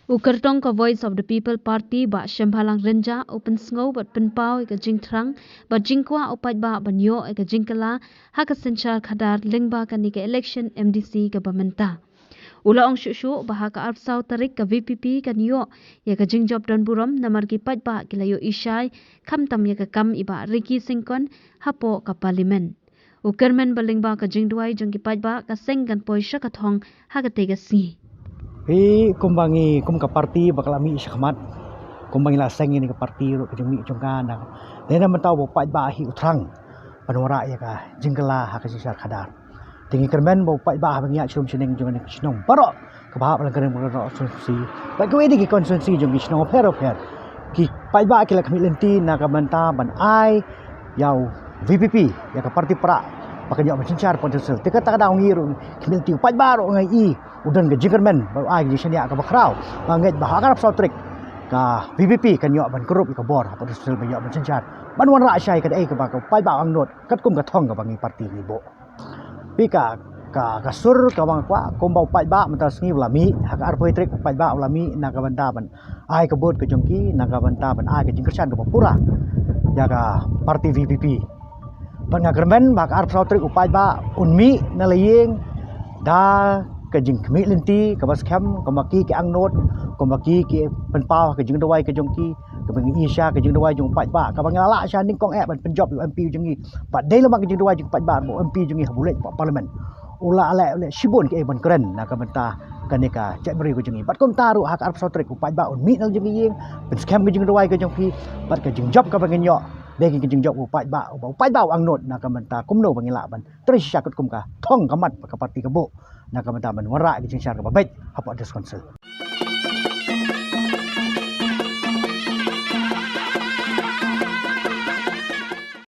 Ukertong ka Voice of the People Party ba Shambhalang Renja Open Snow bat penpau ka jingtrang ba jingkwa upat ba banyo ka jingkala haka senchar khadar lingba ka ni ka election MDC ka bamenta. Ula ong shushu ba haka arpsau tarik ka VPP ka niyo ya ka jingjob don buram namar ki pat ba kilayo ishay kamtam ya ka kam iba Ricky Singkon hapo ka parlimen. Ukermen balingba ka jingduai jong ki pat ba ka senggan poisya ka thong haka tega si. Kumbangi kum ka parti bakal mi syakmat kumbangi la seng ini ka parti ro ka mi chongkan na dena mentau bo pai ba hi utrang panwara ya ka jingkala ha ka sisar khadar tingi kermen bo pai ba bangia chum chineng jong ni chnong paro ka ba lang kerem ro konstitusi ba ko ini ki konstitusi jong ki chnong pero ki pai ba ki la kami lenti na ka banta ban ai yau VPP ya ka parti pra pakanyo mencar potensial tika ta daw ngiru kimilti pai ba ro ngai i udan ke jingkermen ba ai ji shania ka bakrau banget ba harap sautrik ka VPP kan yo ban korup ka bor apa sul ba yo ban sencar ban wan ra syai ka dai ka ba ka pai ba ang not kat kum ka thong ka bangi parti ni bo pi ka sur ka bang kwa kum ba pai ba mata sngi ulami hak ar poi trik pai ba ulami na ka banta ban ai ka bot ka jongki na ka banta ban ai ka jingkersan ka pura ya ka parti VPP ban ngakermen ba ka ar sautrik upai ba unmi na layeng da ka jing kmi lenti ka bas kham ka maki ke ang not ka maki ke penpau ka jing dawai ka jongki ka bang isha ka jing dawai jong pai ba ka bang la sha ning kong ban penjob MP jongi pa dei lamang ka jing dawai jong pai ba bo MP jongi habulet parlimen ula ale sibon ke ban keren na ka benta kaneka cek beri ka jongi bat kom taru hak arp sotrik pai ba un mi nal jongi yeng pen kham ka jing dawai ka jongki bat ka jing job ka bang nyo dei ka jing job pai ba ang not na ka benta kumno bang la ban terus syakut kum ka thong kamat ka parti ka bo na kamataman wara ki singsar ka babait hapo des konsul